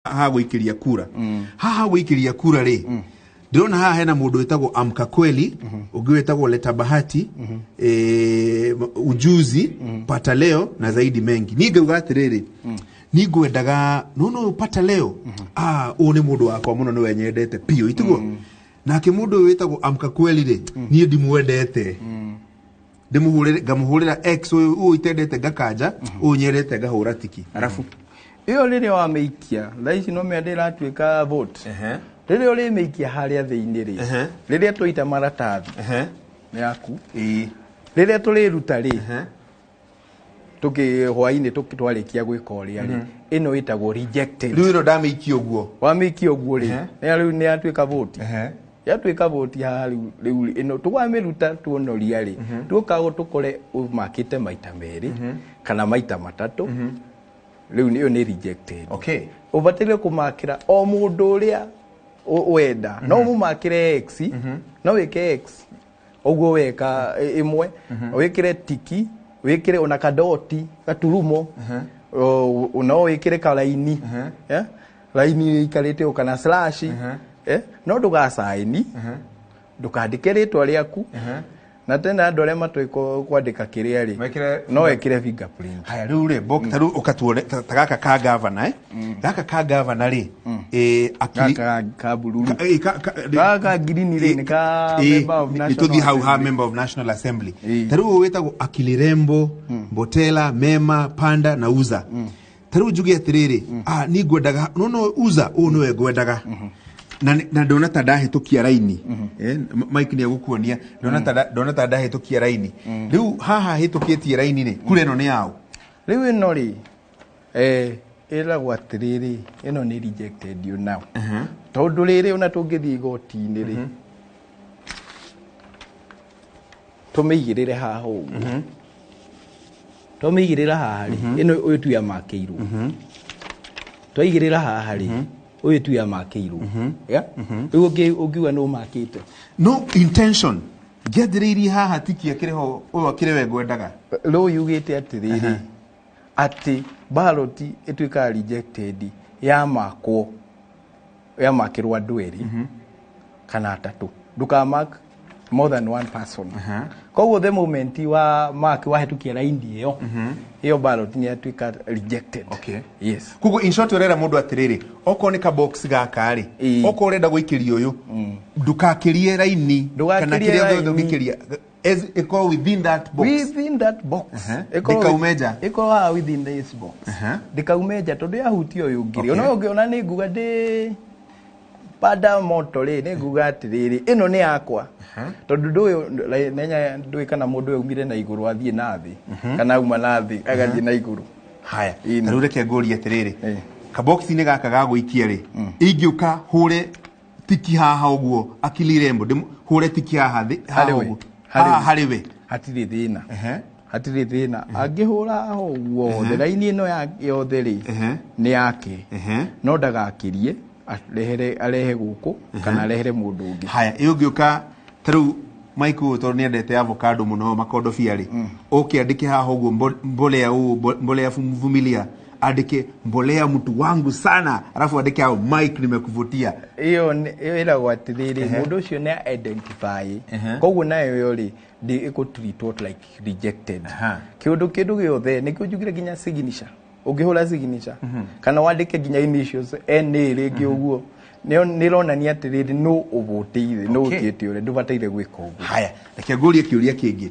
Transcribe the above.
ha gũikĩria kura haha gũikĩria kura rĩ ndĩrona haha hena mũndũ wĩtagwo amka kweli ũngĩ wĩtagwo leta bahati ujuzi pata leo na zaidi mengi ningauga atĩrĩrĩ ningwendaga no pata leo ũũ nĩ mũndũ wakwa mũno nĩwe nyendete piũ itiguo nake mũndũ wĩtagwo amka kweli rĩ niĩ ndimwendete ngamuhũrĩra x ũũ itendete ngakanja ũũ nyendete ngahũra tiki arafu iyo rĩrĩa wamĩikia thaa ici no mĩandĩ ĩratuĩka vote rĩrĩa ũrĩmĩikia harĩa thĩinĩ rĩ rĩrĩa twaita maratathi yaku rĩrĩa tũrĩruta rĩ hwainĩ twarĩkia gwĩka ũrĩa rĩ ĩno ĩtagwo rejected rĩu ĩno ndamĩikia ũguo wamĩikia ũguo rĩ rĩu nĩ yatuĩka vote yatuĩka vote haha rĩu ĩno tũgamĩruta tuonoria rĩ tũkaga tũkore ũmakĩte maita merĩ kana maita matatũ rĩu nĩyo nĩ rejected ũbataire kũmakĩra o mũndũ ũrĩa wenda no mũmakĩre x no wĩke x ũguo weka ĩmwe wĩkĩre tiki wĩkĩre ona kadoti gaturumo no wĩkĩre karaini raini ikarĩte kana slash no ndũgacaĩni ndũkandĩke rĩtwa rĩaku na tena andũ arĩa matũĩko kwandĩka kĩrĩa rĩ no wĩkĩre fingerprint haya rĩu rĩ tarĩu ũkatuone ta gaka ka governor gaka ka governor rĩ ka bururu gaka green rĩ nĩ ka member of national tũthi hau ha member of national assembly tarĩu wĩtagwo akilirembo mbotela mema panda na uza tarĩu njuge atĩrĩrĩ niĩ ngwendaga no uza ũũ nĩwe ngwendaga na ndona ta ndahĩtũkia raini Mike nĩ agũkuonia ndona ta ndahĩtũkia raini rĩu haha hĩtũkĩtie raini nĩ kura ĩno nĩ yaũ rĩu ĩno rĩ ĩragwo atĩrĩrĩ ĩno nĩ rejected you now tondũ rĩrĩ ona tũngĩthiĩ igoti-inĩ rĩ tũmĩigĩrĩre haha ũguo tũmĩigĩrĩra haha rĩ ĩno ũyũ tu yamakĩirwo twaigĩrĩra haha rĩ ũyũ tu yamakĩirwo rĩu ũngiuga nũ makĩte no intention ngĩathĩrĩirie haha tiki akĩrĩho ũyũ akĩrĩwe ngwendaga rĩu yugĩte atĩrĩrĩ atĩ ballot ĩtuĩkaga rejected yamakĩrwo andũ erĩ kana atatũ ndũkamark more than one person koguo the moment wa mark wahĩtũkia raini ĩyo ballot nĩ yatuĩka rejected yes koguo in short ũrera mũndũ atĩrĩrĩ okorwo nĩ ka box gaka rĩ okorwo ũrenda gũikĩria ũyũ ndũkakĩrie raini kana kĩrĩa gĩothe ũngĩkĩria ĩkorwo within that box ndĩkaumenja ĩkorwo haha within this box ndĩkaumenja tondũ yahutia ũyũ ũngĩrĩ ona nĩ nguga ndĩ pada moto rĩ nĩ nguga atĩrĩrĩ ĩno nĩ yakwa tondũ ndũĩ nenya ndũĩ kana mũndũ ũyũ umire na igũrũ athiĩ na thĩ kana uma na thĩ agathiĩ na igũrũ haya rĩu reke ngũrie atĩrĩrĩ kabox-inĩ gaka ga gũikia rĩ ingĩũka hũre tiki haha ũguo akilirembo hũre tiki haha ũguo harĩ we hatirĩ thĩna angĩhũra haha ũguo othe raini ĩno yothe rĩ nĩ yake no ndagakĩrie arehe gũkũ kana arehere mũndũ ũngĩ haya ũngĩũka tarĩu Mike tondũ nĩ endete avocado mũno makondobia rĩ ũkĩandĩke haha ũguo mbolea vumilia andike mbolea mtu wangu sana alafu andike hao Mike nimekuvutia hiyo ĩragwo atĩrĩrĩ mũndũ ũcio nĩ identify koguo nayo rĩ ĩko treat like rejected kĩndũ gĩothe nĩkĩo njugire nginya signature ũngĩhũra signature kana wandĩke nginya initials NA rĩngĩ ũguo nĩ ronania atĩrĩrĩ no ũvũtĩire no ũkĩte ũrĩa ndũbataire gwĩka ũguo haya reke ngũrie kĩũria kĩngĩ